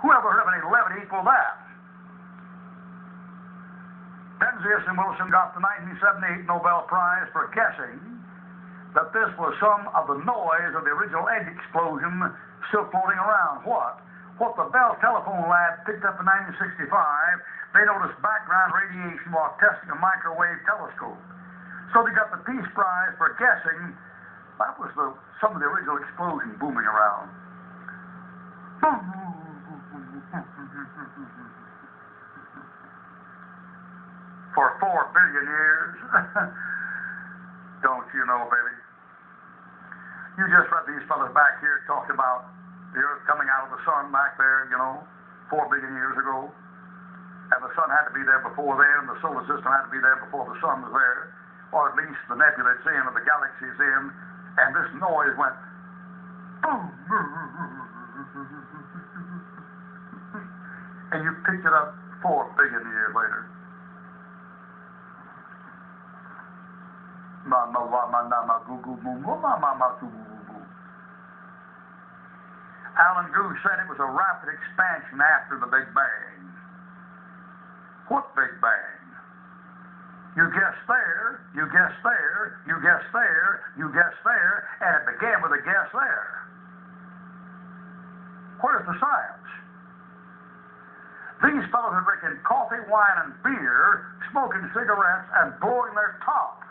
Whoever heard of any levity equal that? Penzias and Wilson got the 1978 Nobel Prize for guessing that this was some of the noise of the original egg explosion still floating around. What the Bell Telephone Lab picked up in 1965, they noticed background radiation while testing a microwave telescope. So they got the Peace Prize for guessing that was some of the original explosion booming around. For 4 billion years. Don't you know, baby? You just read these fellas back here talking about the Earth coming out of the sun back there, 4 billion years ago. And the sun had to be there before then, and the solar system had to be there before the sun was there, or at least the nebula it's in, or the galaxy it's in, and this noise went boom, and you picked it up 4 billion years later. Alan Guth said it was a rapid expansion after the Big Bang. What Big Bang? You guess there, you guess there, you guess there, you guess there, and it began with a guess there. Where's the science? These fellows are drinking coffee, wine, and beer, smoking cigarettes, and blowing their top.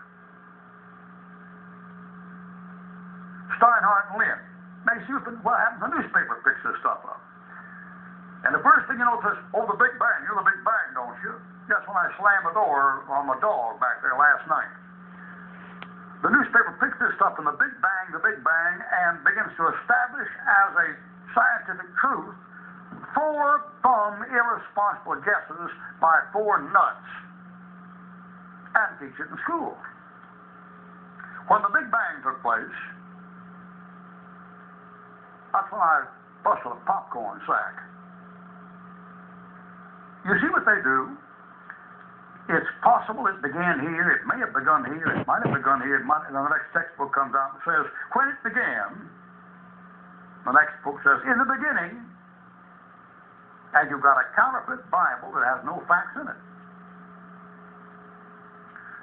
Steinhardt and Lynn. They see what happens. The newspaper picks this stuff up. And the first thing you know is, the Big Bang. You're the Big Bang, don't you? That's when I slammed the door on my dog back there last night. The newspaper picks this stuff in the Big Bang, and begins to establish as a scientific truth 4 bum, irresponsible guesses by 4 nuts, and teach it in school. When the Big Bang took place, that's when I busted a popcorn sack. You see what they do? It's possible it began here, it may have begun here, it might have begun here, and the next textbook comes out and says, when it began, the next book says, in the beginning, and you've got a counterfeit Bible that has no facts in it.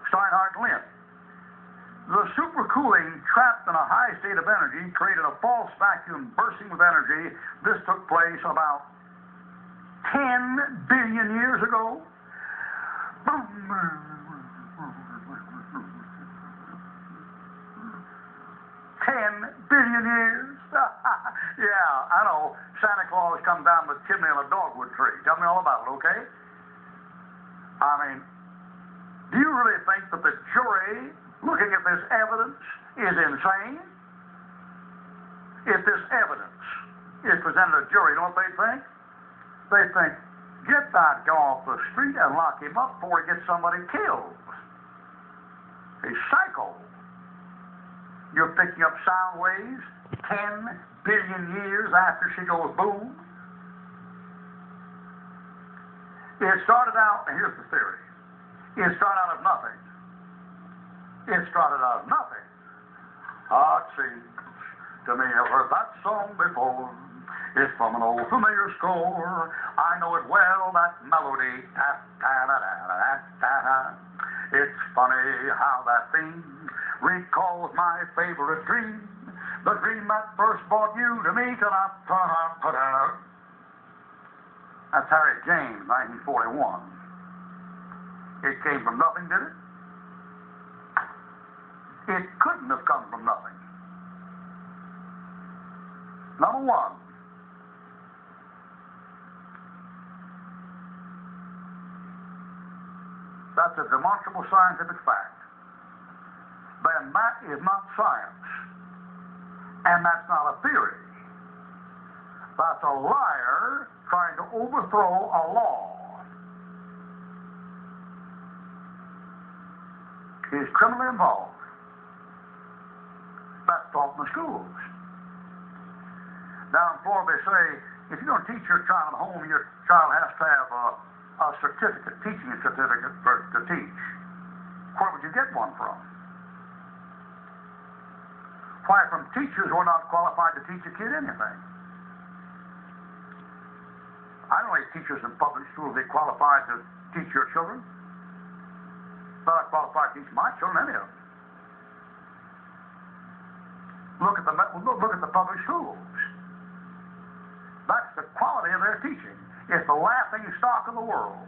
Steinhardt and Lynn. The supercooling trapped in a high state of energy created a false vacuum bursting with energy. This took place about 10 billion years ago. 10 billion years? Yeah, I know. Santa Claus comes down the chimney on a dogwood tree. Tell me all about it, okay? I mean, do you really think that the jury, looking at this evidence, is insane? If this evidence is presented to a jury, you know what they think? They think, get that guy off the street and lock him up before he gets somebody killed. He's psycho. You're picking up sound waves 10 billion years after she goes boom. It started out, and here's the theory. It started out of nothing. It started out of nothing. It seems to me I've heard that song before. It's from an old familiar score. I know it well, that melody. It's funny how that theme recalls my favorite dream. The dream that first brought you to me. That's Harriet James, 1941. It came from nothing, did it? It couldn't have come from nothing. Number one, that's a demonstrable scientific fact. Then that is not science. And that's not a theory. That's a liar trying to overthrow a law. He's criminally involved. That's taught in the schools. Down in Florida, they say, if you're going to teach your child at home, your child has to have a certificate, teaching certificate to teach. Where would you get one from? Why, from teachers who are not qualified to teach a kid anything. I know any teachers in public schools that qualified to teach your children. Not qualified to teach my children, any of them. Look at the public schools. That's the quality of their teaching. It's the laughing stock of the world.